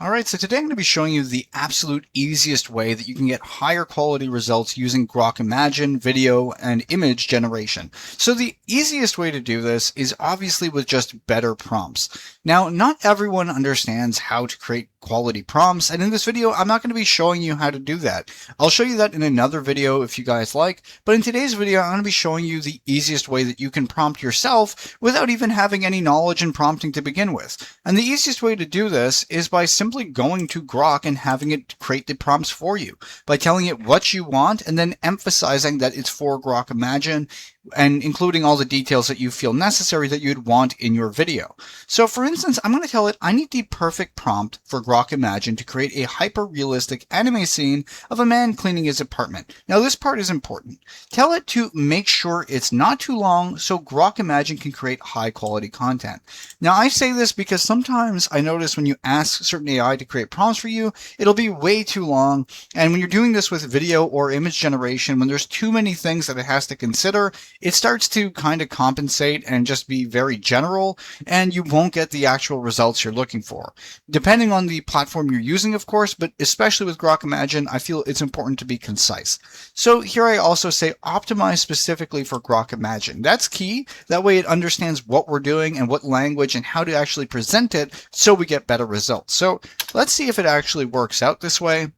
Alright, so today I'm going to be showing you the absolute easiest way that you can get higher quality results using Grok Imagine video and image generation. So the easiest way to do this is obviously with just better prompts. Now, not everyone understands how to create quality prompts, and in this video I'm not going to be showing you how to do that. I'll show you that in another video if you guys like, but in today's video I'm going to be showing you the easiest way that you can prompt yourself without even having any knowledge in prompting to begin with. And the easiest way to do this is by simply going to Grok and having it create the prompts for you, by telling it what you want and then emphasizing that it's for Grok Imagine and including all the details that you feel necessary that you'd want in your video. So for instance, I'm going to tell it I need the perfect prompt for Grok Imagine to create a hyper-realistic anime scene of a man cleaning his apartment. Now this part is important. Tell it to make sure it's not too long so Grok Imagine can create high-quality content. Now I say this because sometimes I notice when you ask certain AI to create prompts for you, it'll be way too long, and when you're doing this with video or image generation, when there's too many things that it has to consider, it starts to kind of compensate and just be very general, and you won't get the actual results you're looking for. Depending on the platform you're using, of course, but especially with Grok Imagine, I feel it's important to be concise. So here I also say optimize specifically for Grok Imagine. That's key. That way it understands what we're doing and what language and how to actually present it so we get better results. So let's see if it actually works out this way.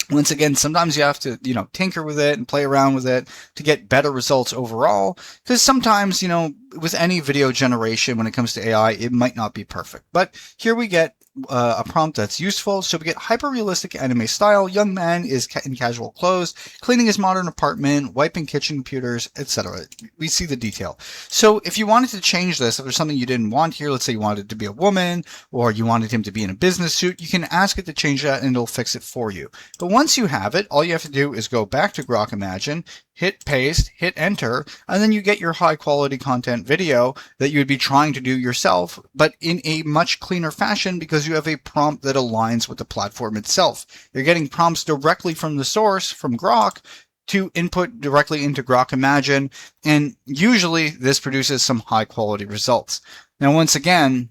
Once again, sometimes you have to, tinker with it and play around with it to get better results overall. Because sometimes, with any video generation, when it comes to AI, it might not be perfect. But here we get a prompt that's useful. So we get hyper-realistic anime style. Young man is in casual clothes, cleaning his modern apartment, wiping kitchen computers, etc. We see the detail. So if you wanted to change this, if there's something you didn't want here, let's say you wanted it to be a woman, or you wanted him to be in a business suit, you can ask it to change that and it'll fix it for you. But once you have it, all you have to do is go back to Grok Imagine, hit paste, hit enter, and then you get your high quality content video that you would be trying to do yourself, but in a much cleaner fashion because you have a prompt that aligns with the platform itself. You're getting prompts directly from the source, from Grok, to input directly into Grok Imagine, and usually this produces some high quality results. Now, once again,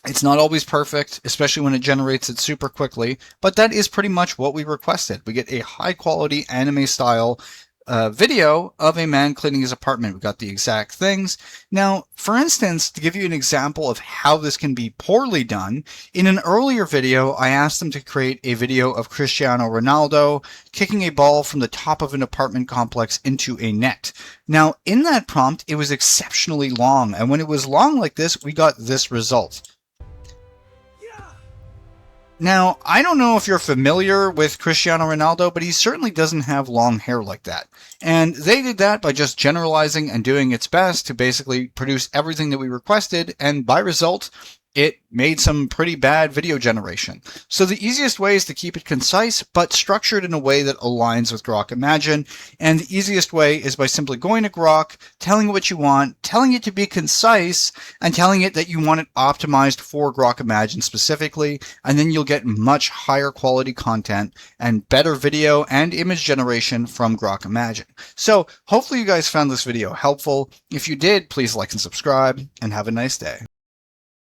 it's not always perfect, especially when it generates it super quickly, but that is pretty much what we requested. We get a high quality anime style video of a man cleaning his apartment. We got the exact things. Now, for instance, to give you an example of how this can be poorly done, in an earlier video, I asked them to create a video of Cristiano Ronaldo kicking a ball from the top of an apartment complex into a net. Now, in that prompt, it was exceptionally long, and when it was long like this, we got this result. Now, I don't know if you're familiar with Cristiano Ronaldo, but he certainly doesn't have long hair like that. And they did that by just generalizing and doing its best to basically produce everything that we requested, and by result, it made some pretty bad video generation. So the easiest way is to keep it concise, but structured in a way that aligns with Grok Imagine. And the easiest way is by simply going to Grok, telling it what you want, telling it to be concise, and telling it that you want it optimized for Grok Imagine specifically. And then you'll get much higher quality content and better video and image generation from Grok Imagine. So hopefully you guys found this video helpful. If you did, please like and subscribe, and have a nice day.